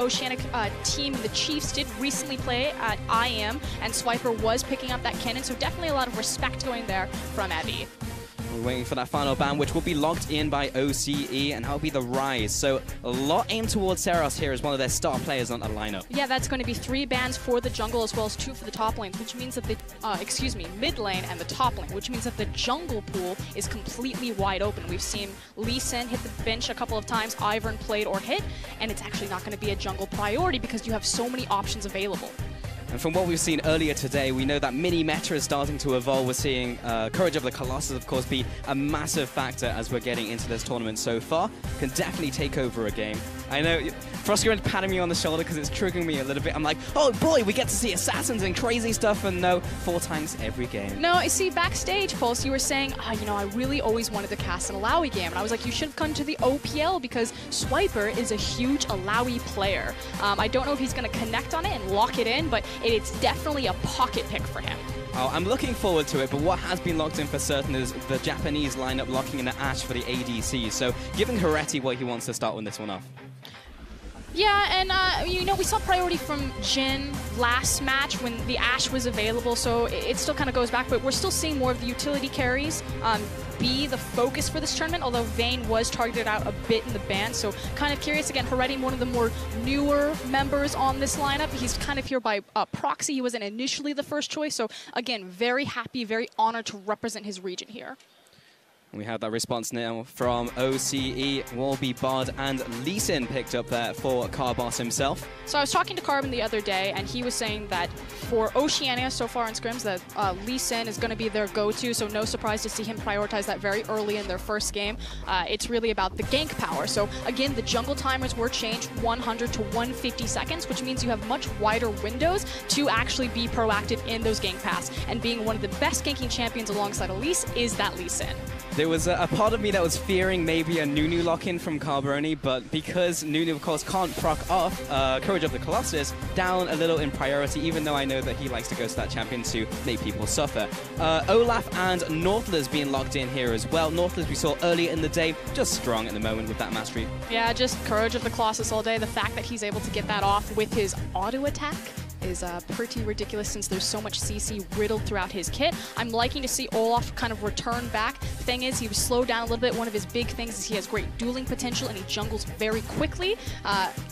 Oceanic team, the Chiefs, did recently play at IM, and Swiper was picking up that cannon, so definitely a lot of respect going there from Evie. We're waiting for that final ban, which will be locked in by OCE, and that'll be the Rise. So a lot aimed towards Seros here as one of their star players on the lineup. Yeah, that's going to be 3 bans for the jungle as well as 2 for the top lanes, which means that the, mid lane and the top lane, which means that the jungle pool is completely wide open. We've seen Lee Sin hit the bench a couple of times, Ivern played or hit, and it's actually not going to be a jungle priority because you have so many options available. And from what we've seen earlier today, we know that mini-meta is starting to evolve. We're seeing Courage of the Colossus, of course, be a massive factor as we're getting into this tournament so far. Can definitely take over a game. I know, Frost, you're patting me on the shoulder because it's triggering me a little bit. I'm like, oh boy, we get to see assassins and crazy stuff, and no, 4 times every game. No, you see, backstage, Pulse, you were saying, you know, I really always wanted to cast an Alawi game. And I was like, you should have come to the OPL because Swiper is a huge Alawi player. I don't know if he's going to connect on it and lock it in, but it's definitely a pocket pick for him. Oh, I'm looking forward to it, but what has been locked in for certain is the Japanese lineup locking in the Ashe for the ADC. So giving Hereti what he wants to start with this one off. Yeah, and you know, we saw priority from Jhin last match when the Ashe was available, so it still kind of goes back, but we're still seeing more of the utility carries be the focus for this tournament, although Vayne was targeted out a bit in the ban, so kind of curious. Again, Hereti, one of the more newer members on this lineup. He's kind of here by proxy. He wasn't initially the first choice, so again, very happy, very honored to represent his region here. We have that response now from OCE, Warby, Bard, and Lee Sin picked up there for Carboss himself. So I was talking to Carbon the other day, and he was saying that for Oceania so far in scrims, that Lee Sin is going to be their go-to, so no surprise to see him prioritize that very early in their first game. It's really about the gank power. So again, the jungle timers were changed 100 to 150 seconds, which means you have much wider windows to actually be proactive in those gank paths. And being one of the best ganking champions alongside Elise is that Lee Sin. There was a part of me that was fearing maybe a Nunu lock-in from Carboni, but because Nunu, of course, can't proc off Courage of the Colossus, down a little in priority, even though I know that he likes to go to that champion to make people suffer. Olaf and Northlers being locked in here as well. Northlers we saw earlier in the day, just strong at the moment with that mastery. Yeah, just Courage of the Colossus all day. The fact that he's able to get that off with his auto attack is pretty ridiculous since there's so much CC riddled throughout his kit. I'm liking to see Olaf kind of return back. The thing is, he was slowed down a little bit. One of his big things is he has great dueling potential and he jungles very quickly.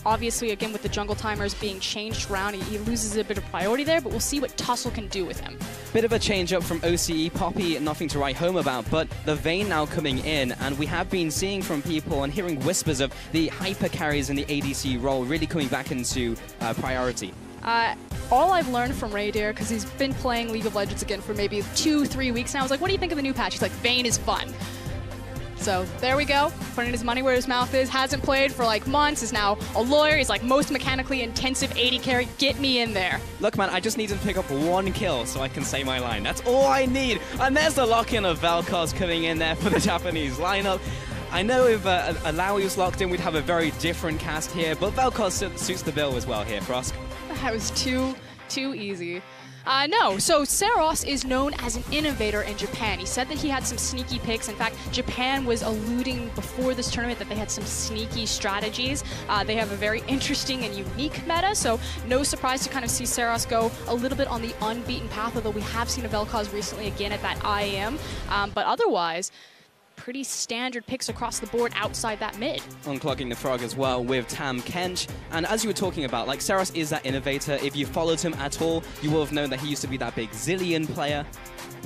Obviously, again, with the jungle timers being changed around, he loses a bit of priority there, but we'll see what Tussle can do with him. Bit of a change up from OCE, Poppy, nothing to write home about, but the Vayne now coming in, and we have been seeing from people and hearing whispers of the hyper carries in the ADC role really coming back into priority. All I've learned from Raydir, because he's been playing League of Legends again for maybe 2-3 weeks now, I was like, what do you think of the new patch? He's like, Vayne is fun. So there we go, putting his money where his mouth is. Hasn't played for like months, is now a lawyer. He's like, most mechanically intensive 80 carry, get me in there. Look, man, I just need to pick up 1 kill so I can say my line. That's all I need. And there's the lock-in of Vel'Koz coming in there for the Japanese lineup. I know if Alawi was locked in, we'd have a very different cast here, but Vel'Koz suits the bill as well here, Frosk. That was too easy. No, so Seros is known as an innovator in Japan. He said that he had some sneaky picks. In fact, Japan was alluding before this tournament that they had some sneaky strategies. They have a very interesting and unique meta, so no surprise to kind of see Seros go a little bit on the unbeaten path, although we have seen a Vel'Koz recently again at that IM. But otherwise, pretty standard picks across the board outside that mid. Unclogging the Frog as well with Tam Kench. And as you were talking about, like, Seros is that innovator. If you followed him at all, you will have known that he used to be that big Zillion player.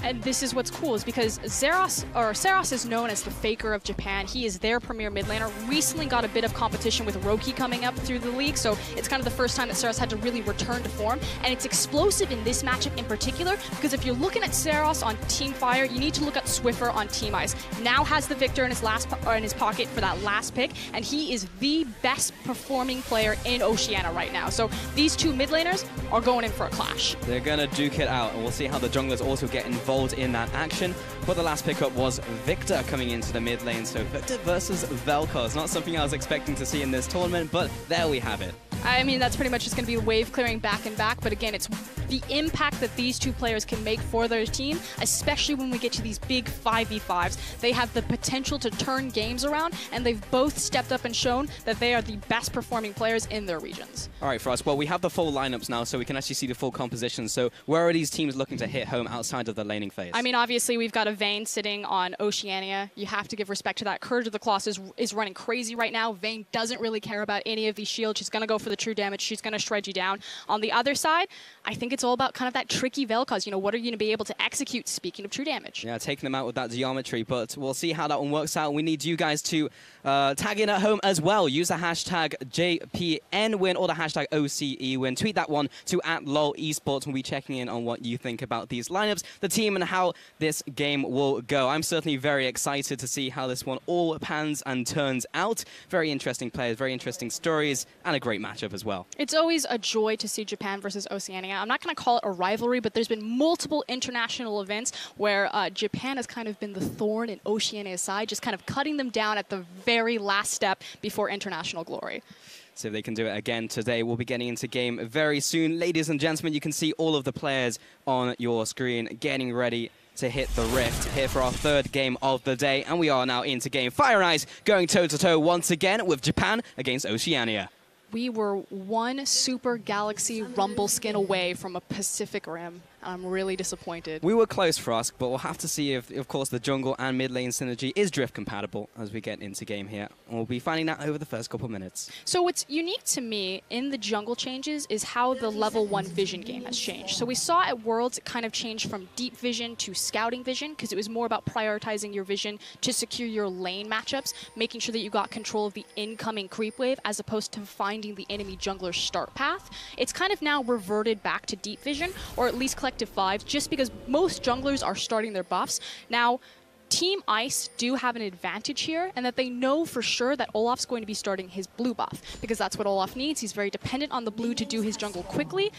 And this is what's cool, is because Seros is known as the faker of Japan. He is their premier mid laner. Recently got a bit of competition with Roki coming up through the league, so it's kind of the first time that Seros had to really return to form. And it's explosive in this matchup in particular, because if you're looking at Seros on Team Fire, you need to look at Swiffer on Team Ice. Now has the victor in his pocket for that last pick, and he is the best performing player in Oceania right now. So these two mid laners are going in for a clash. They're gonna duke it out, and we'll see how the junglers also get involved in that action. But the last pickup was Victor coming into the mid lane, so Victor versus Vel'Koz. Not something I was expecting to see in this tournament, but there we have it. I mean, that's pretty much just going to be wave clearing back and back, but again, it's the impact that these two players can make for their team, especially when we get to these big 5v5s. They have the potential to turn games around, and they've both stepped up and shown that they are the best performing players in their regions. All right, Frost, well, we have the full lineups now, so we can actually see the full composition. So where are these teams looking to hit home outside of the laning phase? I mean, obviously, we've got a Vayne sitting on Oceania. You have to give respect to that. Courage of the Colossus is running crazy right now. Vayne doesn't really care about any of these shields. She's going to go for the true damage. She's going to shred you down. On the other side, I think it's all about kind of that tricky Vel'Koz. You know, what are you going to be able to execute, speaking of true damage? Yeah, taking them out with that geometry, but we'll see how that one works out. We need you guys to tag in at home as well. Use the hashtag JPNWin or the hashtag OCEWin. Tweet that one to @LOLEsports. We'll be checking in on what you think about these lineups, the team, and how this game will go. I'm certainly very excited to see how this one all pans and turns out. Very interesting players, very interesting stories, and a great matchup as well. It's always a joy to see Japan versus Oceania. I'm not going to call it a rivalry, but there's been multiple international events where Japan has kind of been the thorn in Oceania's side, just kind of cutting them down at the very last step before international glory. So if they can do it again today, we'll be getting into game very soon. Ladies and gentlemen, you can see all of the players on your screen getting ready to hit the Rift here for our third game of the day. And we are now into game. Fire and Ice going toe-to-toe once again with Japan against Oceania. We were one Super Galaxy Rumble skin away from a Pacific Rim. I'm really disappointed. We were close, Frosk, but we'll have to see if, of course, the jungle and mid lane synergy is drift compatible as we get into game here. And we'll be finding that over the first couple minutes. So what's unique to me in the jungle changes is how the level 1 vision game has changed. So we saw at Worlds it kind of changed from deep vision to scouting vision, because it was more about prioritizing your vision to secure your lane matchups, making sure that you got control of the incoming creep wave as opposed to finding the enemy jungler's start path. It's kind of now reverted back to deep vision, or at least collective 5, just because most junglers are starting their buffs. Now, Team Ice do have an advantage here, and that they know for sure that Olaf's going to be starting his blue buff, because that's what Olaf needs. He's very dependent on the blue to do his jungle quickly.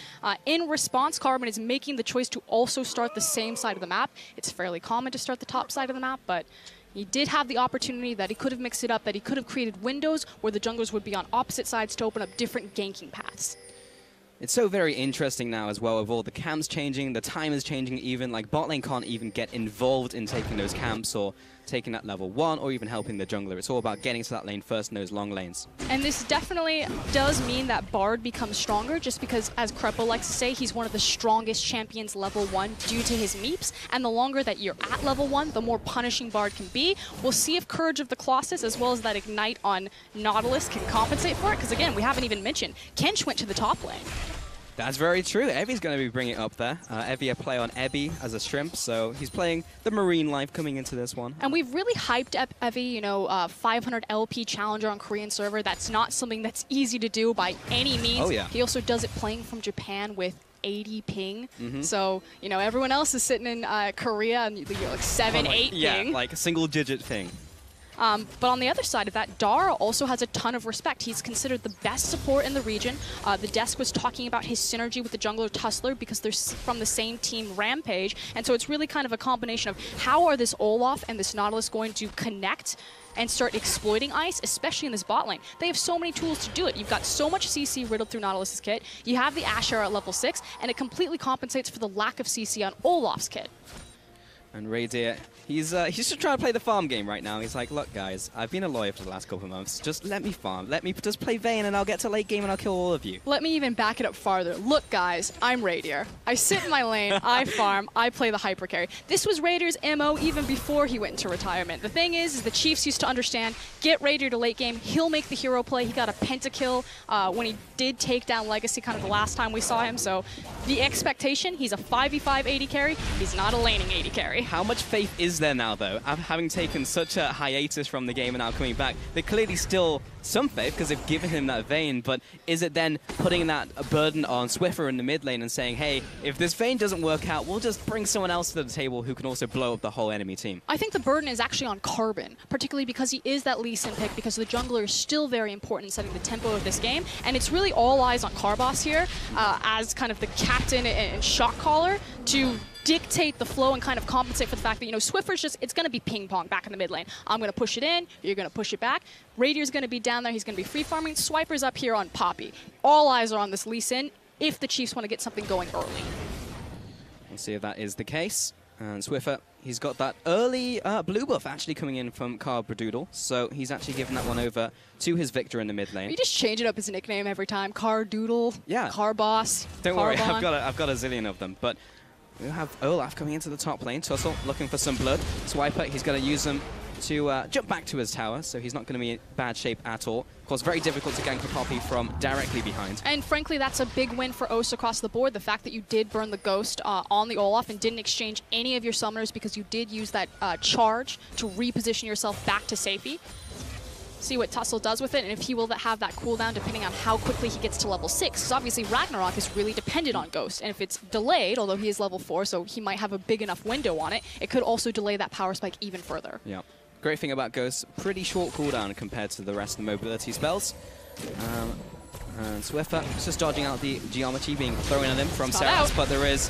In response, Carbon is making the choice to also start the same side of the map. It's fairly common to start the top side of the map, but he did have the opportunity that he could have mixed it up, that he could have created windows where the junglers would be on opposite sides to open up different ganking paths. It's so very interesting now as well, with all the camps changing, the time is changing even, like bot lane can't even get involved in taking those camps or taking that level 1 or even helping the jungler. It's all about getting to that lane first in those long lanes. And this definitely does mean that Bard becomes stronger, just because, as Krepo likes to say, he's one of the strongest champions level 1 due to his meeps, and the longer that you're at level 1, the more punishing Bard can be. We'll see if Courage of the Colossus, as well as that Ignite on Nautilus, can compensate for it, because again, we haven't even mentioned, Kench went to the top lane. That's very true. Evi's going to be bringing it up there. Evi a play on Ebi as a shrimp, so he's playing the Marine life coming into this one. And we've really hyped up Evi, you know, 500 LP challenger on Korean server. That's not something that's easy to do by any means. Oh, yeah. He also does it playing from Japan with 80 ping. So, you know, everyone else is sitting in Korea and like 7, 8 ping. Yeah, like a single-digit thing. But on the other side of that, Dara also has a ton of respect. He's considered the best support in the region. The desk was talking about his synergy with the jungler Tussler because they're from the same team, Rampage. And so it's really kind of a combination of how are this Olaf and this Nautilus going to connect and start exploiting Ice, especially in this bot lane. They have so many tools to do it. You've got so much CC riddled through Nautilus's kit. You have the Asher at level 6, and it completely compensates for the lack of CC on Olaf's kit. And Radier, he's just trying to play the farm game right now. He's like, look, guys, I've been a lawyer for the last couple of months. Just let me farm. Let me just play Vayne, and I'll get to late game, and I'll kill all of you. Let me even back it up farther. Look, guys, I'm Radier. I sit in my lane, I farm, I play the hyper carry. This was Raidier's MO even before he went into retirement. The thing is the Chiefs used to understand, get Radier to late game, he'll make the hero play. He got a pentakill when he did take down Legacy kind of the last time we saw him. So the expectation, he's a 5v5 AD carry. He's not a laning AD carry. How much faith is there now, though? Having taken such a hiatus from the game and now coming back, they're clearly still some faith because they've given him that Vayne, but is it then putting that burden on Swiffer in the mid lane and saying, hey, if this Vayne doesn't work out, we'll just bring someone else to the table who can also blow up the whole enemy team? I think the burden is actually on Carbon, particularly because he is that Lee Sin pick, because the jungler is still very important in setting the tempo of this game, and it's really all eyes on Carbos here as kind of the captain and shot caller to dictate the flow and kind of compensate for the fact that, you know, Swiffer's just, it's going to be ping pong back in the mid lane. I'm going to push it in, you're going to push it back. Radier's going to be down there, he's going to be free farming. Swiper's up here on Poppy. All eyes are on this Lee Sin if the Chiefs want to get something going early. We'll see if that is the case. And Swiffer, he's got that early blue buff actually coming in from Carbradoodle, so he's actually given that one over to his Victor in the mid lane. You just change it up his nickname every time. Cardoodle, yeah. Carboss, Don't worry, I've got a zillion of them. But we have Olaf coming into the top lane. Tussle looking for some blood. Swiper, he's going to use them to jump back to his tower, so he's not going to be in bad shape at all. Of course, very difficult to gank a Poppy from directly behind. And frankly, that's a big win for O's across the board. The fact that you did burn the Ghost on the Olaf and didn't exchange any of your summoners because you did use that charge to reposition yourself back to safety. See what Tussle does with it, and if he will have that cooldown depending on how quickly he gets to level 6. Because obviously Ragnarok is really dependent on Ghost, and if it's delayed, although he is level 4, so he might have a big enough window on it, it could also delay that power spike even further. Yeah. Great thing about Ghost, pretty short cooldown compared to the rest of the mobility spells. And Swiffer is just dodging out the geometry being thrown at him from Seras, but there is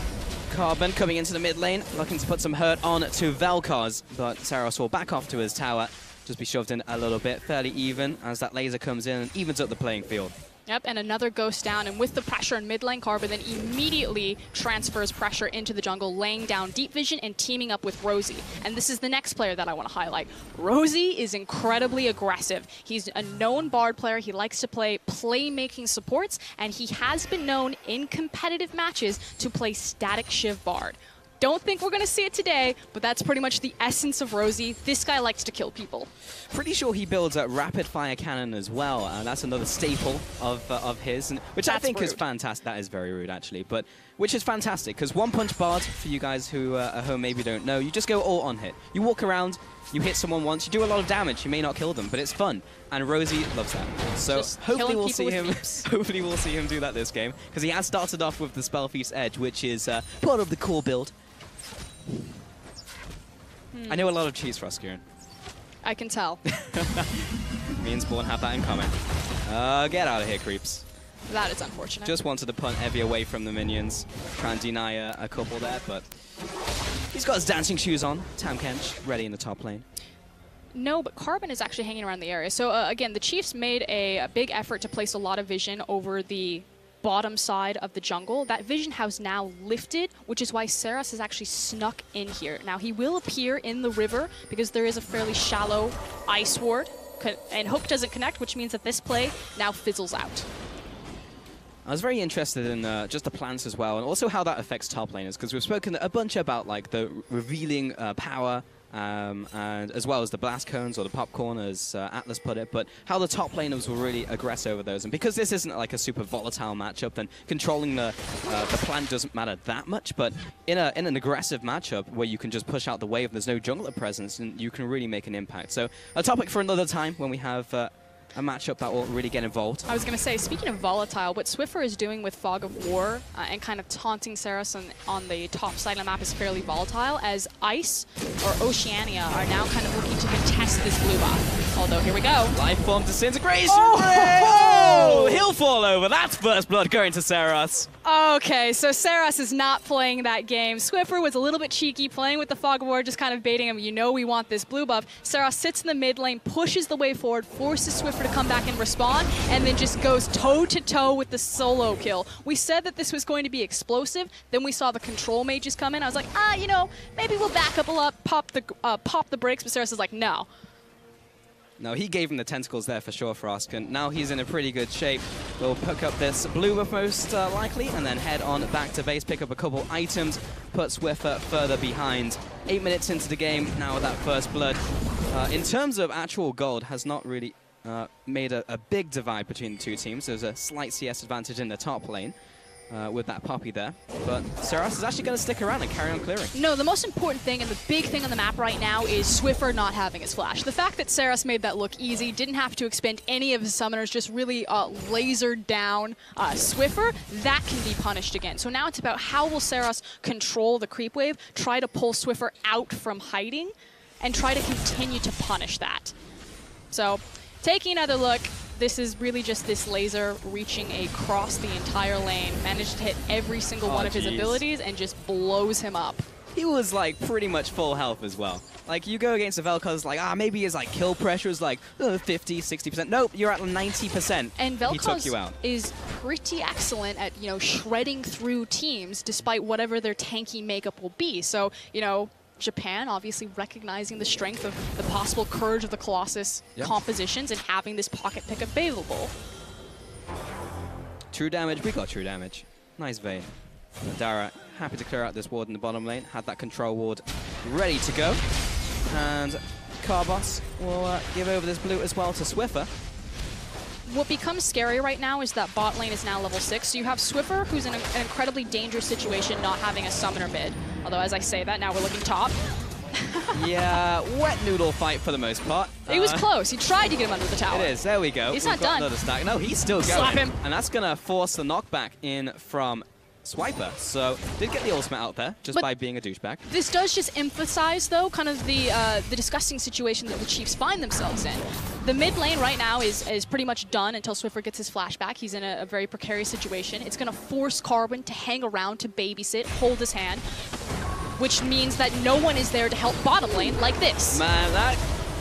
Carbon coming into the mid lane, looking to put some hurt on to Vel'Koz, but Seras will back off to his tower, just be shoved in a little bit, fairly even as that laser comes in and evens up the playing field. Yep, and another Ghost down, and with the pressure in mid lane, Carbon then immediately transfers pressure into the jungle, laying down Deep Vision and teaming up with Rosie. And this is the next player that I want to highlight. Rosie is incredibly aggressive. He's a known Bard player. He likes to play playmaking supports, and he has been known in competitive matches to play Static Shiv Bard. Don't think we're going to see it today, but that's pretty much the essence of Rosie. This guy likes to kill people. Pretty sure he builds a rapid fire cannon as well. That's another staple of his, which I think is fantastic. That is very rude, actually, but which is fantastic because One Punch Bard, for you guys who at home maybe don't know, you just go all on hit. You walk around, you hit someone once, you do a lot of damage. You may not kill them, but it's fun, and Rosie loves that. So hopefully we'll see him. Hopefully we'll see him do that this game because he has started off with the Spell Feast Edge, which is part of the core build. I know a lot of cheese for us, Kieran. I can tell. Me and Spawn have that in common. Get out of here, creeps. That is unfortunate. Just wanted to punt Evie away from the minions. Try and deny a couple there, but he's got his dancing shoes on. Tam Kench ready in the top lane. No, but Carbon is actually hanging around the area. So again, the Chiefs made a big effort to place a lot of vision over the bottom side of the jungle. That vision has now lifted, which is why Seras has actually snuck in here. Now he will appear in the river because there is a fairly shallow ice ward, and Hook doesn't connect, which means that this play now fizzles out. I was very interested in just the plants as well, and also how that affects top laners, because we've spoken a bunch about like the revealing power, and as well as the blast cones or the popcorn, as Atlas put it, but how the top laners will really aggress over those. And because this isn't like a super volatile matchup, then controlling the plant doesn't matter that much. But in an aggressive matchup where you can just push out the wave, there's no jungler presence, and you can really make an impact. So a topic for another time when we have a matchup that will really get involved. I was going to say, speaking of volatile, what Swiffer is doing with Fog of War and kind of taunting Seras on the top side of the map is fairly volatile, as Ice or Oceania are now kind of looking to contest this blue buff. Although, here we go. Life Form Disintegration! Oh! He'll fall over. That's first blood going to Seras. Okay, so Seras is not playing that game. Swiffer was a little bit cheeky, playing with the Fog of War, just kind of baiting him. You know we want this blue buff. Seras sits in the mid lane, pushes the way forward, forces Swiffer to come back and respond, and then just goes toe-to-toe with the solo kill. We said that this was going to be explosive, then we saw the control mages come in. I was like, you know, maybe we'll back up a lot, pop the brakes, but Seras is like, no. No, he gave him the tentacles there for sure, Frosk, and now he's in a pretty good shape. We'll pick up this blue buff most likely, and then head on back to base, pick up a couple items, put Swiffer further behind. 8 minutes into the game, now with that first blood. In terms of actual gold, has not really made a big divide between the two teams. There's a slight CS advantage in the top lane with that Poppy there. But Seras is actually going to stick around and carry on clearing. No, the most important thing and the big thing on the map right now is Swiffer not having his flash. The fact that Seras made that look easy, didn't have to expend any of his summoners, just really lasered down Swiffer, that can be punished again. So now it's about how will Seras control the creep wave, try to pull Swiffer out from hiding, and try to continue to punish that. So, taking another look, this is really just this laser reaching across the entire lane, managed to hit every single one of his abilities and just blows him up. he was like pretty much full health as well. Like you go against a Vel'Koz, like maybe his like kill pressure is like 50, 60%. Nope, you're at 90%. And he took you Vel'Koz out. is pretty excellent at, you know, shredding through teams despite whatever their tanky makeup will be. So, you know, Japan obviously recognizing the strength of the possible Courage of the Colossus compositions and having this pocket pick available. True damage, we got true damage. Nice Vayne. Dara happy to clear out this ward in the bottom lane, had that control ward ready to go. And Carbos will give over this blue as well to Swiffer. What becomes scary right now is that bot lane is now level 6, so you have Swiffer, who's in an incredibly dangerous situation not having a summoner mid. Although, as I say that, now we're looking top. Yeah, wet noodle fight for the most part. It was close. He tried to get him under the tower. It is. There we go. He's not done. Another stack. No, he's still going. Slap him. And that's going to force the knockback in from Swiper. So did get the ultimate out there just by being a douchebag. This does just emphasize, though, kind of the disgusting situation that the Chiefs find themselves in. The mid lane right now is pretty much done until Swiffer gets his flashback. He's in a very precarious situation. It's going to force Carbon to hang around to babysit, hold his hand, which means that no one is there to help bottom lane like this. Man, that...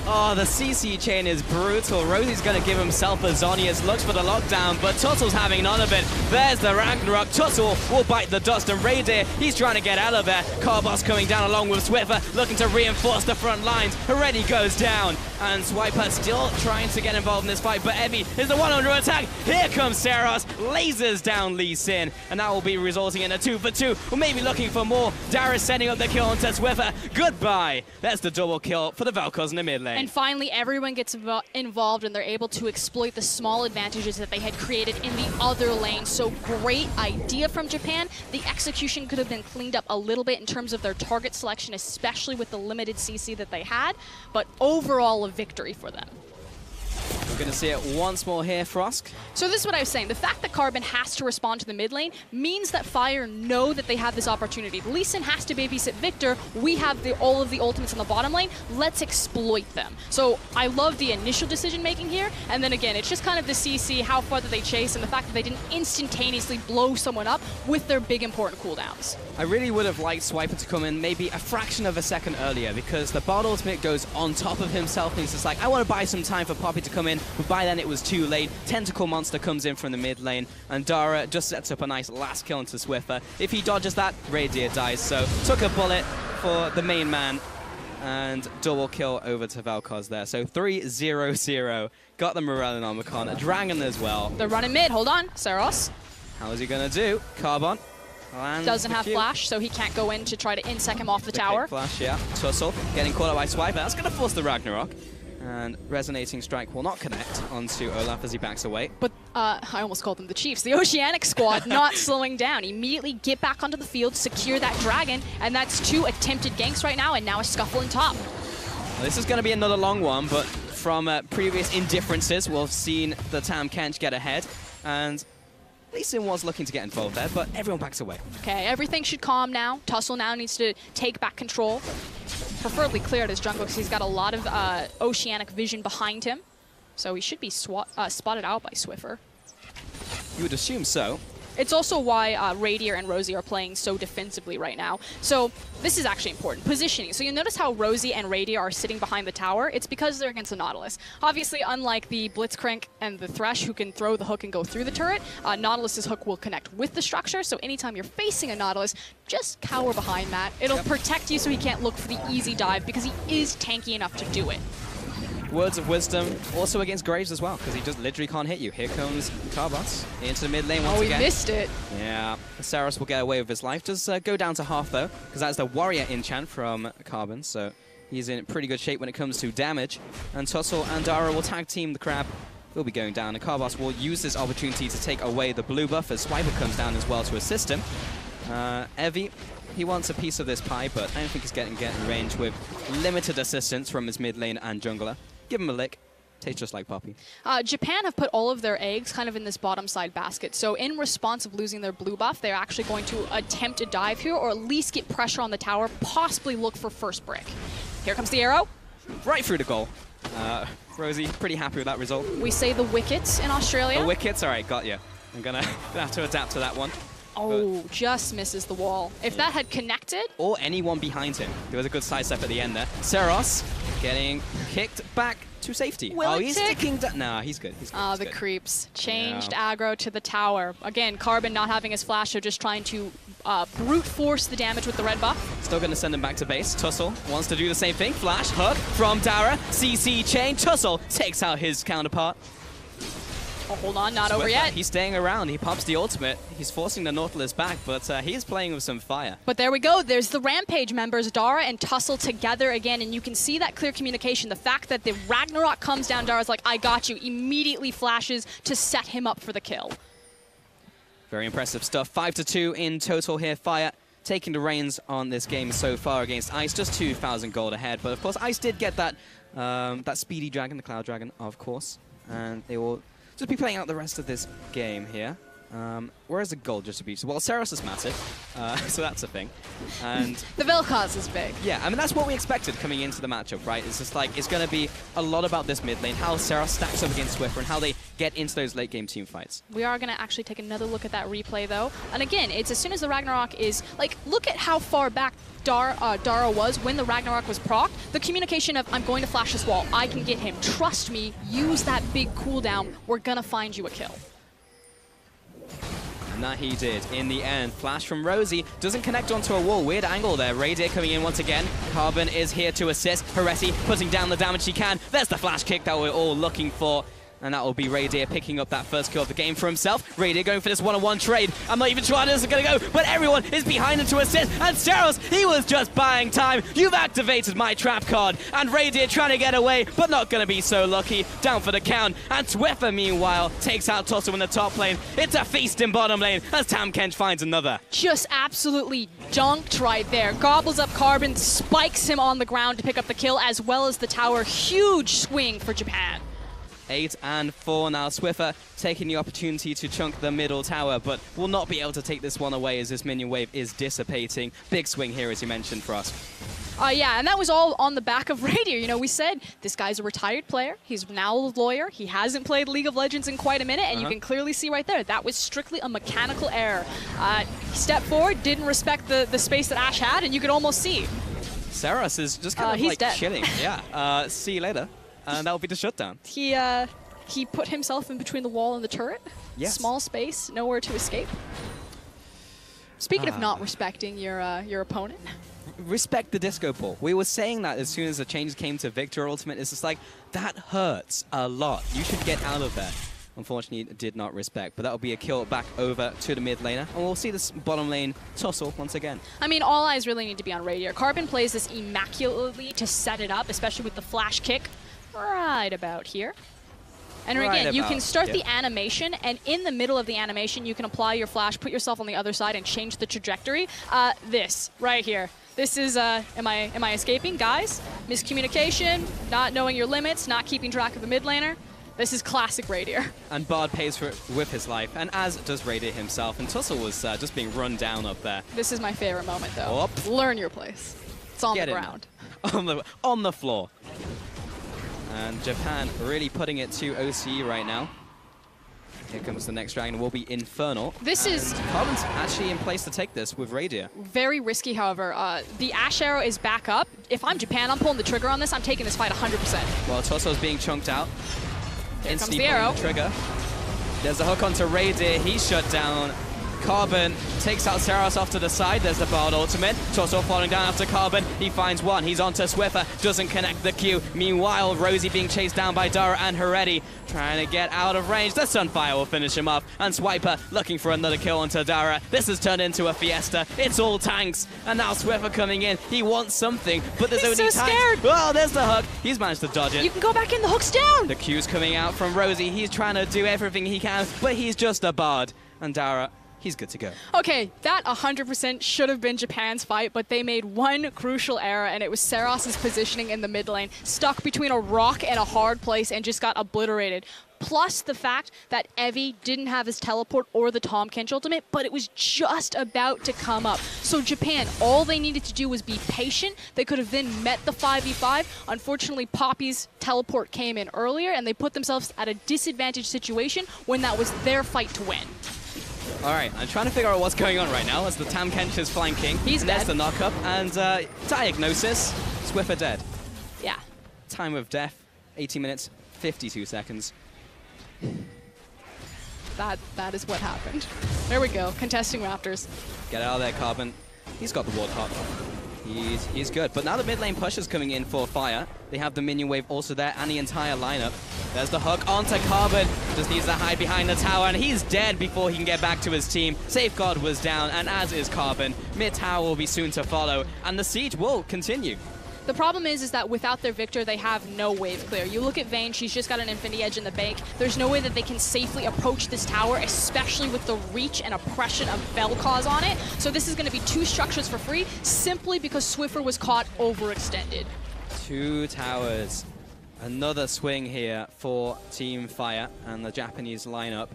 Oh, the CC chain is brutal. Rosie's going to give himself a Zhonya's, looks for the lockdown, but Tuttle's having none of it. There's the Ragnarok. Tuttle will bite the dust, and Raydir, he's trying to get out of there. Carbos coming down along with Swiffer, looking to reinforce the front lines. Already goes down, and Swiper still trying to get involved in this fight, but Evie is the one under attack. Here comes Saros, lasers down Lee Sin, and that will be resulting in a 2-for-2. We're maybe looking for more. Darius setting up the kill onto Swiffer. Goodbye. That's the double kill for the Vel'Koz in the mid lane. And finally, everyone gets involved, and they're able to exploit the small advantages that they had created in the other lane. So great idea from Japan. The execution could have been cleaned up a little bit in terms of their target selection, especially with the limited CC that they had. But overall, a victory for them. We're going to see it once more here, Frosk. So this is what I was saying. The fact that Carbon has to respond to the mid lane means that Fire know that they have this opportunity. Lee Sin has to babysit Victor. We have all of the ultimates in the bottom lane. Let's exploit them. So I love the initial decision making here. And then again, it's just kind of the CC, how far that they chase, and the fact that they didn't instantaneously blow someone up with their big important cooldowns. I really would have liked Swiper to come in maybe a fraction of a second earlier, because the bot ultimate goes on top of himself, and he's just like, I want to buy some time for Poppy to come in, but by then it was too late. Tentacle Monster comes in from the mid lane, and Dara just sets up a nice last kill into Swiffer. If he dodges that, Raydir dies, so took a bullet for the main man, and double kill over to Vel'Koz there. So 3-0-0. Got the Morellan on Macon, a Dragon as well. They're running mid, hold on, Saros. How is he going to do? Carbon. Doesn't have flash, so he can't go in to try to insec him off the tower. Flash, yeah. Tussle getting caught up by Swiper. That's going to force the Ragnarok. And Resonating Strike will not connect onto Olaf as he backs away. But I almost called them the Chiefs. The Oceanic squad not slowing down. Immediately get back onto the field, secure that Dragon, and that's 2 attempted ganks right now, and now a scuffle in top. Well, this is going to be another long one, but from previous indifferences, we've seen the Tam Kench get ahead, and Lee Sin was looking to get involved there, but everyone backs away. Okay, everything should calm now. Tussle now needs to take back control. Preferably cleared his jungle because he's got a lot of oceanic vision behind him. So he should be spotted out by Swiffer. You would assume so. It's also why Raydir and Rosie are playing so defensively right now. So this is actually important. Positioning. So you notice how Rosie and Raydir are sitting behind the tower. It's because they're against the Nautilus. Obviously, unlike the Blitzcrank and the Thresh, who can throw the hook and go through the turret, Nautilus's hook will connect with the structure. So anytime you're facing a Nautilus, just cower behind that. It'll protect you so he can't look for the easy dive because he is tanky enough to do it. Words of wisdom also against Graves as well, because he just literally can't hit you. Here comes Carbos into the mid lane once again. Oh, he missed it. Yeah, Saros will get away with his life. Does go down to half, though, because that's the Warrior enchant from Carbon, so he's in pretty good shape when it comes to damage. And Tussle and Dara will tag team the Crab. Will be going down, and Carbos will use this opportunity to take away the blue buff as Swiper comes down as well to assist him. Evie, he wants a piece of this pie, but I don't think he's getting range with limited assistance from his mid lane and jungler. Give him a lick. Tastes just like Poppy. Japan have put all of their eggs kind of in this bottom side basket. So in response of losing their blue buff, they're actually going to attempt a dive here, or at least get pressure on the tower, possibly look for first brick. Here comes the arrow. Right through the goal. Rosie, pretty happy with that result. We say the wickets in Australia. The wickets? All right, got you. I'm going to have to adapt to that one. Oh, just misses the wall. If that had connected... Or anyone behind him. There was a good sidestep at the end there. Seros getting kicked back to safety. Will he's sticking down. Nah, he's good. He's good. Ah, he's the good. creeps. Changed aggro to the tower. Again, Carbon not having his flash, so just trying to brute force the damage with the red buff. Still going to send him back to base. Tussle wants to do the same thing. Flash, hook from Dara. CC chain. Tussle takes out his counterpart. Oh, hold on, not over yet. He's staying around. He pops the ultimate. He's forcing the Nautilus back, but he's playing with some fire. But there we go. There's the Rampage members, Dara and Tussle together again, and you can see that clear communication. The fact that the Ragnarok comes down, Dara's like, I got you, immediately flashes to set him up for the kill. Very impressive stuff. 5-2 in total here. Fire taking the reins on this game so far against Ice. Just 2,000 gold ahead. But of course, Ice did get that, that speedy dragon, the Cloud Dragon, of course. And they will just be playing out the rest of this game here. Where is the gold distribution? Well, Seros is massive, so that's a thing. And the Vel'Koz is big. Yeah, I mean, that's what we expected coming into the matchup, right? It's just like, it's going to be a lot about this mid lane, how Seros stacks up against Swiffer, and how they get into those late game team fights. We are going to actually take another look at that replay, though. And again, it's as soon as the Ragnarok is, like, look at how far back Dara was when the Ragnarok was procced. The communication of, I'm going to flash this wall, I can get him, trust me, use that big cooldown, we're going to find you a kill. And that he did in the end. Flash from Rosie doesn't connect onto a wall. Weird angle there. Radier coming in once again. Carbon is here to assist. Heresi putting down the damage he can. There's the flash kick that we're all looking for. And that will be Radier picking up that first kill of the game for himself. Radier going for this one-on-one trade. I'm not even sure how this is going to go, but everyone is behind him to assist. And Seros, he was just buying time. You've activated my trap card. And Radier trying to get away, but not going to be so lucky. Down for the count. And Swiffer, meanwhile, takes out Tussle in the top lane. It's a feast in bottom lane as Tamkench finds another. Just absolutely dunked right there. Gobbles up Carbon, spikes him on the ground to pick up the kill, as well as the tower. Huge swing for Japan. 8-4 now. Swiffer taking the opportunity to chunk the middle tower, but will not be able to take this one away as this minion wave is dissipating. Big swing here, as you mentioned, for us. Yeah, and that was all on the back of Radier. You know, we said this guy's a retired player. He's now a lawyer. He hasn't played League of Legends in quite a minute, and you can clearly see right there, that was strictly a mechanical error. He stepped forward, didn't respect the space that Ashe had, and you could almost see. Seros is just kind of like dead. chilling. Yeah, see you later. And that will be the shutdown. He put himself in between the wall and the turret. Yes. Small space, nowhere to escape. Speaking of not respecting your opponent. Respect the disco ball. We were saying that as soon as the change came to Victor Ultimate. It's just like, that hurts a lot. You should get out of there. Unfortunately, it did not respect, but that'll be a kill back over to the mid laner. And we'll see this bottom lane tussle once again. I mean, all eyes really need to be on Radier. Carbon plays this immaculately to set it up, especially with the flash kick right about here. And again, you can start the animation, and in the middle of the animation, you can apply your flash, put yourself on the other side, and change the trajectory. This, right here. This is, am I escaping? Guys, miscommunication, not knowing your limits, not keeping track of the mid laner. This is classic Radier. And Bard pays for it with his life, and as does Radier himself. And Tussle was just being run down up there. This is my favorite moment, though. Learn your place. It's on the ground. On the floor. And Japan really putting it to OCE right now. Here comes the next dragon. Will be Infernal. This is... Carbon's actually in place to take this with Radier. Very risky, however. The Ashe arrow is back up. If I'm Japan, I'm pulling the trigger on this. I'm taking this fight 100%. Well, Tusso's being chunked out. Here comes the arrow. The trigger. There's a hook onto Radier. He's shut down. Carbon takes out Seros off to the side. There's the Bard ultimate. Tussle falling down after Carbon. He finds one. He's onto Swiffer. Doesn't connect the Q. Meanwhile, Rosie being chased down by Dara and Heredi. Trying to get out of range. The Sunfire will finish him off. And Swiper looking for another kill onto Dara. This has turned into a fiesta. It's all tanks. And now Swiffer coming in. He wants something, but there's only tanks. Scared. Oh, there's the hook. He's managed to dodge it. You can go back in. The hook's down. The Q's coming out from Rosie. He's trying to do everything he can, but he's just a Bard. And Dara... he's good to go. Okay, that 100% should have been Japan's fight, but they made one crucial error, and it was Seros's positioning in the mid lane. Stuck between a rock and a hard place and just got obliterated. Plus the fact that Evie didn't have his teleport or the Tamkench ultimate, but it was just about to come up. So Japan, all they needed to do was be patient. They could have then met the 5v5. Unfortunately, Poppy's teleport came in earlier, and they put themselves at a disadvantaged situation when that was their fight to win. All right, I'm trying to figure out what's going on right now as the Tahm Kench is flanking. He's There's dead. the knock-up, and diagnosis, Swiffer dead. Yeah. Time of death, 18 minutes, 52 seconds. That is what happened. There we go, contesting Raptors. Get out of there, Carbon. He's got the ward hop. He's good. But now the mid lane push is coming in for Fire. They have the minion wave also there and the entire lineup. There's the hook onto Carbon. Just needs to hide behind the tower, and he's dead before he can get back to his team. Safeguard was down, and as is Carbon. Mid tower will be soon to follow, and the siege will continue. The problem is that without their Victor, they have no wave clear. You look at Vayne, she's just got an Infinity Edge in the bank. There's no way that they can safely approach this tower, especially with the reach and oppression of Vel'Koz on it. So this is going to be 2 structures for free, simply because Swiffer was caught overextended. 2 towers. Another swing here for Team Fire and the Japanese lineup.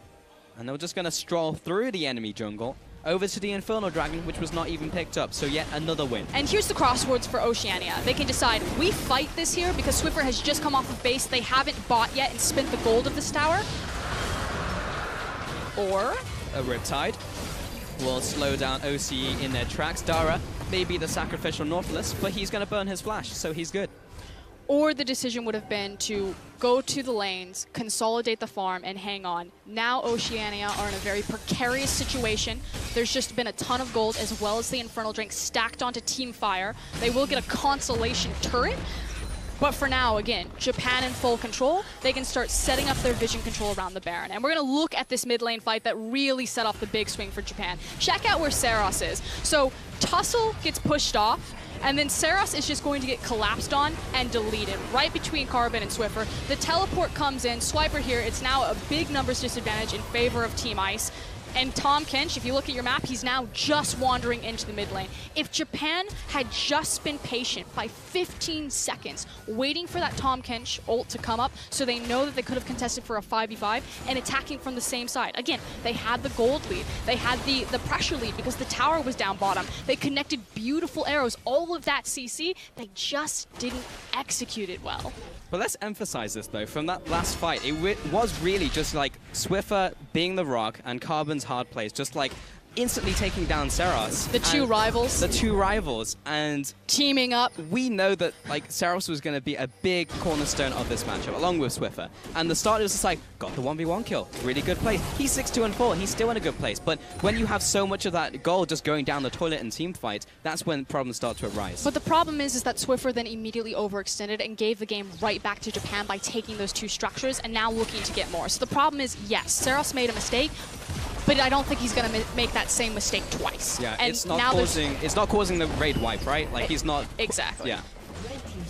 And they're just going to stroll through the enemy jungle over to the Infernal Dragon, which was not even picked up, so yet another win. And here's the crosswords for Oceania. They can decide, we fight this here because Swiffer has just come off of base, they haven't bought yet and spent the gold of this tower. Or a Riptide will slow down OCE in their tracks. Dara may be the sacrificial Nautilus, but he's going to burn his flash, so he's good. Or the decision would have been to go to the lanes, consolidate the farm, and hang on. Now Oceania are in a very precarious situation. There's just been a ton of gold, as well as the Infernal Drink stacked onto Team Fire. They will get a Constellation turret. But for now, again, Japan in full control. They can start setting up their vision control around the Baron. And we're going to look at this mid lane fight that really set off the big swing for Japan. Check out where Saros is. So Tussle gets pushed off, and then Saros is just going to get collapsed on and deleted right between Carbon and Swiffer. The teleport comes in, Swiper here. It's now a big numbers disadvantage in favor of Team Ice. And Tahm Kench, if you look at your map, he's now just wandering into the mid lane. If Japan had just been patient by 15 seconds, waiting for that Tahm Kench ult to come up so they know that they could have contested for a 5v5 and attacking from the same side. Again, they had the gold lead. They had the pressure lead because the tower was down bottom. They connected beautiful arrows. All of that CC, they just didn't execute it well. But let's emphasize this, though. From that last fight, it was really just like Swiffer being the rock and Carbon's hard plays, just like instantly taking down Saros. The 2 rivals. The 2 rivals. And teaming up. We know that like Saros was going to be a big cornerstone of this matchup, along with Swiffer. And the start was just like, got the 1v1 kill. Really good place. He's 6-2 and 4. He's still in a good place. But when you have so much of that gold just going down the toilet in team fights, that's when problems start to arise. But the problem is that Swiffer then immediately overextended and gave the game right back to Japan by taking those 2 structures and now looking to get more. So the problem is, yes, Saros made a mistake, but I don't think he's going to make that same mistake twice. Yeah, and it's not causing the raid wipe, right? Like he's not exactly. Yeah.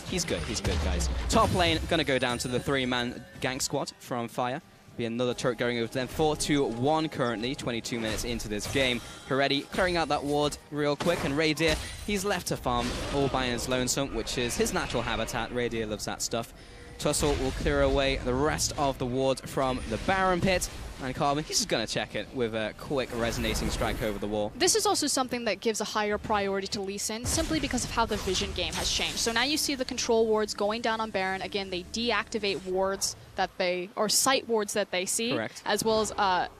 He's good, guys. Top lane gonna go down to the 3-man gank squad from Fire. Be another turret going over to them. 4-2-1 currently, 22 minutes into this game. Heretti clearing out that ward real quick, and Raydir, he's left to farm all by his lonesome, which is his natural habitat. Raydir loves that stuff. Tussle will clear away the rest of the ward from the Baron pit. And Carbon, he's just going to check it with a quick resonating strike over the wall. This is also something that gives a higher priority to Lee Sin, simply because of how the vision game has changed. So now you see the control wards going down on Baron. Again, they deactivate wards that or sight wards that they see. Correct. As well as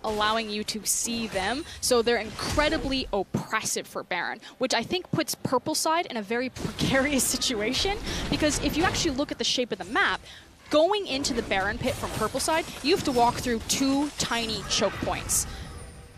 allowing you to see them. So they're incredibly oppressive for Baron, which I think puts Purple side in a very precarious situation, because if you actually look at the shape of the map, going into the Baron pit from Purple side, you have to walk through 2 tiny choke points.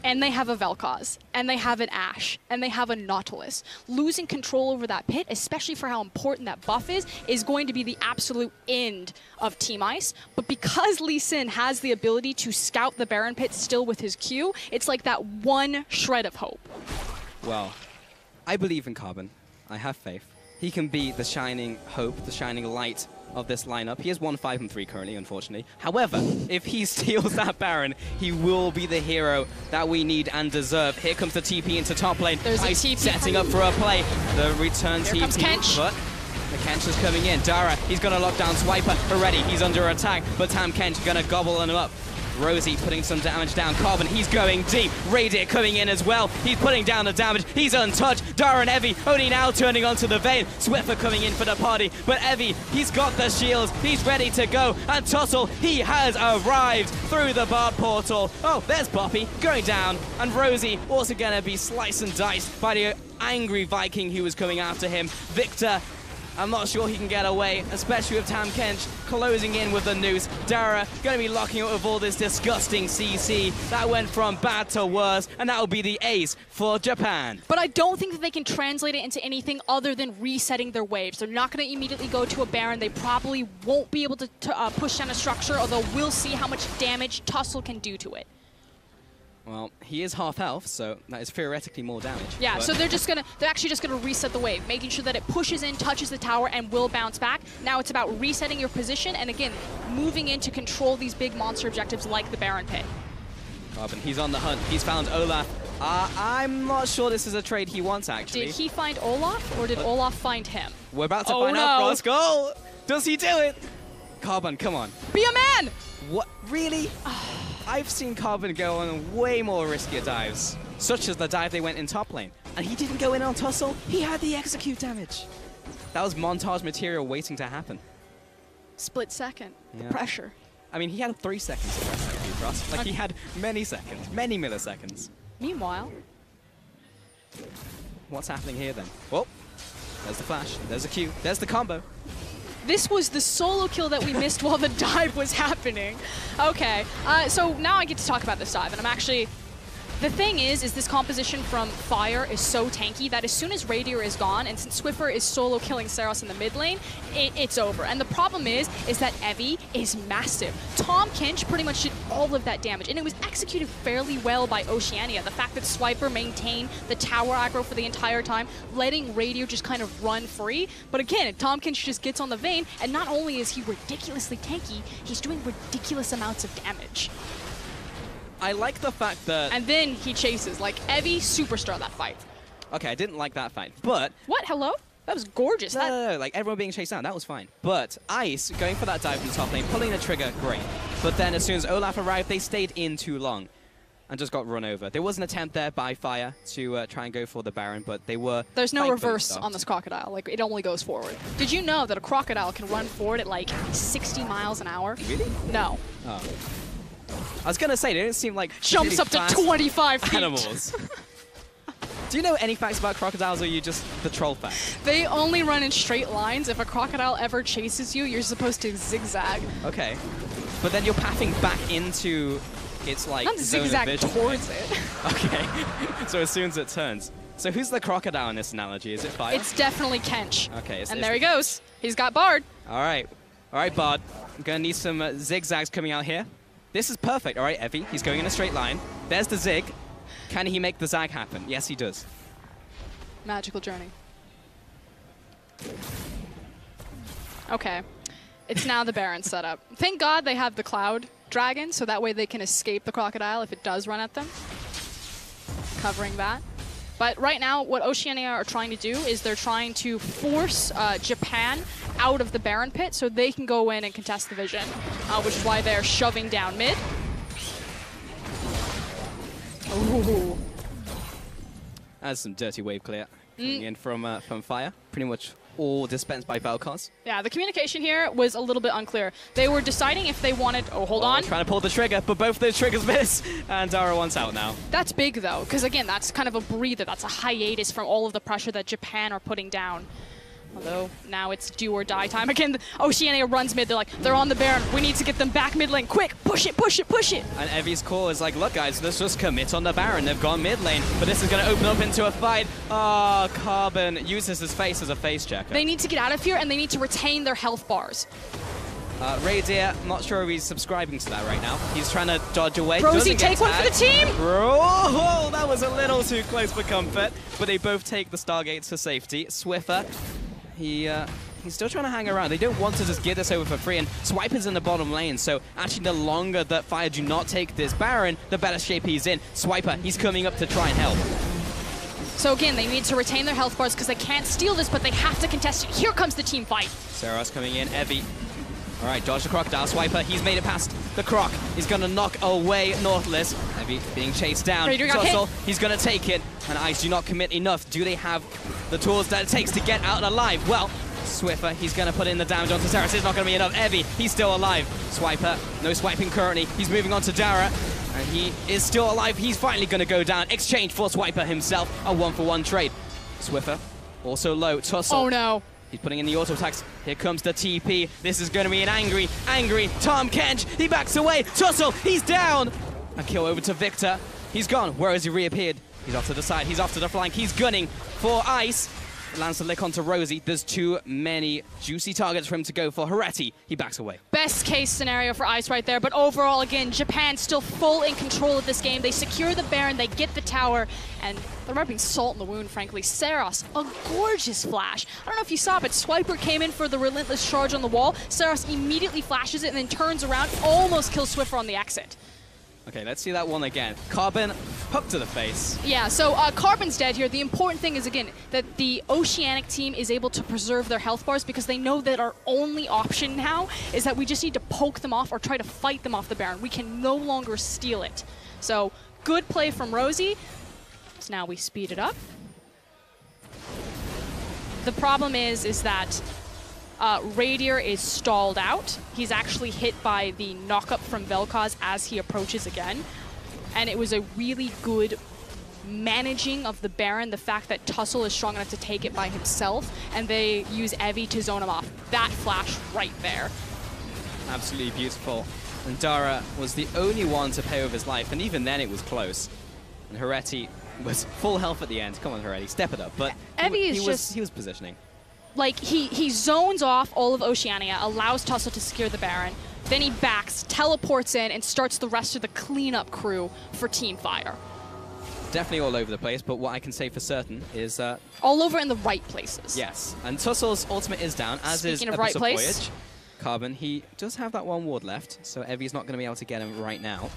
And they have a Vel'Koz, and they have an Ashe, and they have a Nautilus. Losing control over that pit, especially for how important that buff is going to be the absolute end of Team Ice. But because Lee Sin has the ability to scout the Baron pit still with his Q, it's like that one shred of hope. Well, I believe in Carbon. I have faith. He can be the shining hope, the shining light of this lineup. He is 1-5-3 currently, unfortunately. However, if he steals that Baron, he will be the hero that we need and deserve. Here comes the TP into top lane. There's Ice a TP setting up for a play. The return Here TP, comes Kench. but the Kench is coming in. Dara, he's going to lock down Swiper already. He's under attack, but Tahm Kench going to gobble him up. Rosie putting some damage down. Carbon, he's going deep. Raydir coming in as well. He's putting down the damage. He's untouched. Dara and Evie only now turning onto the Vayne. Swiffer coming in for the party, but Evie, he's got the shields, he's ready to go, and Tussle, he has arrived through the bar portal. Oh, there's Poppy going down, and Rosie also gonna be sliced and diced by the angry Viking who was coming after him. Victor, I'm not sure he can get away, especially with Tam Kench closing in with the noose. Dara going to be locking up with all this disgusting CC. That went from bad to worse, and that will be the ace for Japan. But I don't think that they can translate it into anything other than resetting their waves. They're not going to immediately go to a Baron. They probably won't be able to push down a structure, although we'll see how much damage Tussle can do to it. Well, he is half health, so that is theoretically more damage. Yeah, so they're actually just gonna reset the wave, making sure that it pushes in, touches the tower, and will bounce back. Now it's about resetting your position, and again, moving in to control these big monster objectives like the Baron Pit. Carbon, he's on the hunt. He's found Olaf. I'm not sure this is a trade he wants, actually. Did he find Olaf, or did Olaf find him? We're about to find out, Frostgoal. Does he do it? Carbon, come on. Be a man! What? Really? I've seen Carbon go on way more riskier dives, such as the dive they went in top lane. And he didn't go in on Tussle. He had the execute damage. That was montage material waiting to happen. Split second. Yeah. The pressure. I mean, he had 3 seconds to press that Q cross. Like, he had many seconds, many milliseconds. Meanwhile, what's happening here then? Well, there's the flash, there's the Q, there's the combo. this was the solo kill that we missed while the dive was happening. Okay, so now I get to talk about this dive, and I'm actually... The thing is this composition from Fire is so tanky that as soon as Radier is gone, and since Swiffer is solo killing Saros in the mid lane, it's over. And the problem is that Evie is massive. Tahm Kench pretty much did all of that damage, and it was executed fairly well by Oceania. The fact that Swiper maintained the tower aggro for the entire time, letting Radier just kind of run free. But again, Tahm Kench just gets on the Vayne, and not only is he ridiculously tanky, he's doing ridiculous amounts of damage. I like the fact that... And then he chases, like, Evie superstar that fight. Okay, I didn't like that fight, but... What? Hello? That was gorgeous. No, like, everyone being chased down, that was fine. But Ice, going for that dive from the top lane, pulling the trigger, great. But then as soon as Olaf arrived, they stayed in too long and just got run over. There was an attempt there by Fire to try and go for the Baron, but they were... There's no reverse on this Crocodile. Like, it only goes forward. Did you know that a Crocodile can run forward at, like, 60 miles an hour? Really? No. Oh. I was going to say, they didn't seem like jumps really up to 25 feet. Animals. Do you know any facts about crocodiles, or are you just the troll facts? They only run in straight lines. If a crocodile ever chases you, you're supposed to zigzag. Okay. But then you're pathing back into its, like, not zone zigzag of vision, towards right? it. Okay. So as soon as it turns. So who's the crocodile in this analogy? Is it Fire? It's definitely Kench. Okay. And there he goes. He's got Bard. All right. All right, Bard. I'm going to need some zigzags coming out here. This is perfect. All right, Evie. He's going in a straight line. There's the zig. Can he make the zag happen? Yes, he does. Magical journey. Okay. It's now the Baron setup. Thank God they have the Cloud Dragon, so that way they can escape the Crocodile if it does run at them. Covering that. But right now, what Oceania are trying to do is they're trying to force Japan out of the Baron pit so they can go in and contest the vision, which is why they're shoving down mid. Ooh. That's some dirty wave clear coming in from Fire. Pretty much all dispensed by Vel'Koz. Yeah, the communication here was a little bit unclear. They were deciding if they wanted... Oh, hold on. Trying to pull the trigger, but both of those triggers miss, and Dara wants out now. That's big, though, because, again, that's kind of a breather. That's a hiatus from all of the pressure that Japan are putting down. Although, now it's do or die time. Again, Oceania runs mid. They're like, they're on the Baron. We need to get them back mid lane. Quick, push it, push it, push it. And Evie's call is like, look, guys, let's just commit on the Baron. They've gone mid lane, but this is going to open up into a fight. Oh, Carbon uses his face as a face checker. They need to get out of here, and they need to retain their health bars. Radier, not sure if he's subscribing to that right now. He's trying to dodge away. Rosie, take one for the team! Oh, that was a little too close for comfort, but they both take the Stargates for safety. Swiffer, he's still trying to hang around. They don't want to just get this over for free, and Swiper's in the bottom lane, so actually the longer that Fire do not take this Baron, the better shape he's in. Swiper, he's coming up to try and help. So again, they need to retain their health bars because they can't steal this, but they have to contest it. Here comes the team fight. Saros coming in, Evie. All right, dodge the Crocodile. Swiper, he's made it past the Croc. He's going to knock away Nautilus. Evie Evie being chased down. Tussle, he's going to take it. And Ice do not commit enough. Do they have the tools that it takes to get out alive? Well, Swiffer, he's going to put in the damage onto Seras. It's not going to be enough. Evie, he's still alive. Swiper, no swiping currently. He's moving on to Dara. And he is still alive. He's finally going to go down. Exchange for Swiper himself. A 1-for-1 trade. Swiffer, also low. Tussle. Oh, no. He's putting in the auto attacks. Here comes the TP. This is going to be an angry Tahm Kench. He backs away. Tussle, he's down. A kill over to Victor. He's gone. Where has he reappeared? He's off to the side. He's off to the flank. He's gunning for Ice. Lands the lick onto Rosie. There's too many juicy targets for him to go for. Huyen, he backs away. Best case scenario for Ice right there, but overall, again, Japan still full in control of this game. They secure the Baron, they get the tower, and they're rubbing salt in the wound, frankly. Seras, a gorgeous flash. I don't know if you saw, but Swiper came in for the relentless charge on the wall. Seras immediately flashes it and then turns around, almost kills Swiffer on the exit. Okay, let's see that one again. Carbon, hook to the face. Yeah, so Carbon's dead here. The important thing is, again, that the Oceanic team is able to preserve their health bars because they know that our only option now is that we just need to poke them off or try to fight them off the Baron. We can no longer steal it. So, good play from Rosie. So now we speed it up. The problem is that Radier is stalled out. He's actually hit by the knockup from Vel'Koz as he approaches again. And it was a really good managing of the Baron, the fact that Tussle is strong enough to take it by himself, and they use Evie to zone him off. That flash right there. Absolutely beautiful. And Dara was the only one to pay with his life, and even then it was close. And Huyen was full health at the end. Come on, Huyen, step it up. But Evie he was positioning. Like, he zones off all of Oceania, allows Tussle to secure the Baron, then he backs, teleports in, and starts the rest of the cleanup crew for Team Fire. Definitely all over the place, but what I can say for certain is... all over in the right places. Yes, and Tussle's ultimate is down, as is Abyssal Voyage. Carbon, he does have that one ward left, so Evie's not going to be able to get him right now.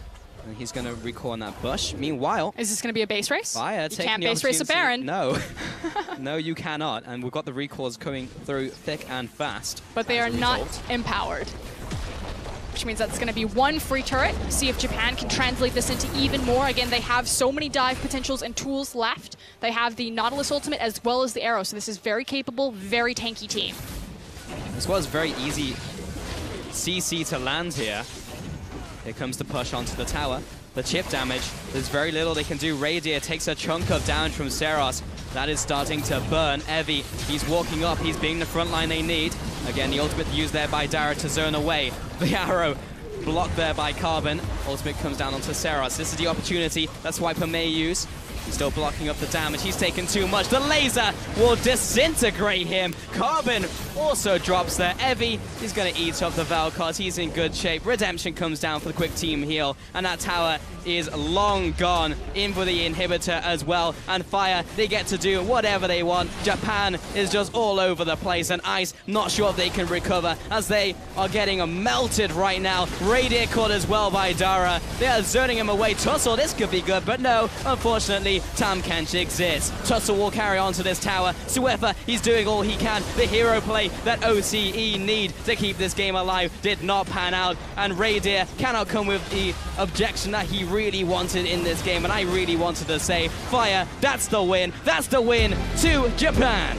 And he's going to recall on that bush. Meanwhile... Is this going to be a base race? Fire you can't base race a Baron. No. No, you cannot. And we've got the recalls coming through thick and fast. But they are not empowered. Which means that's going to be one free turret. See if Japan can translate this into even more. Again, they have so many dive potentials and tools left. They have the Nautilus ultimate as well as the arrow. So this is very capable, very tanky team. This was very easy CC to land here. Here comes the push onto the tower. The chip damage, there's very little they can do. Radier takes a chunk of damage from Seras. That is starting to burn. Evie, he's walking up. He's being the front line they need. Again, the ultimate used there by Dara to zone away. The arrow blocked there by Carbon. Ultimate comes down onto Seras. This is the opportunity that Swiper may use. He's still blocking up the damage. He's taken too much. The laser will disintegrate him. Carbon also drops there. Evie, he's going to eat up the Vel'Koz. He's in good shape. Redemption comes down for the quick team heal. And that tower is long gone. In for the inhibitor as well. And Fire, they get to do whatever they want. Japan is just all over the place. And Ice, not sure if they can recover as they are getting melted right now. Radier caught as well by Dara. They are zoning him away. Tussle, this could be good. But no, unfortunately, Tahm Kench exists. Tussle will carry on to this tower. Swiffer, he's doing all he can. The hero play that OCE need to keep this game alive did not pan out. And Radier cannot come with the objection that he really wanted in this game. And I really wanted to say, Fire, that's the win. That's the win to Japan.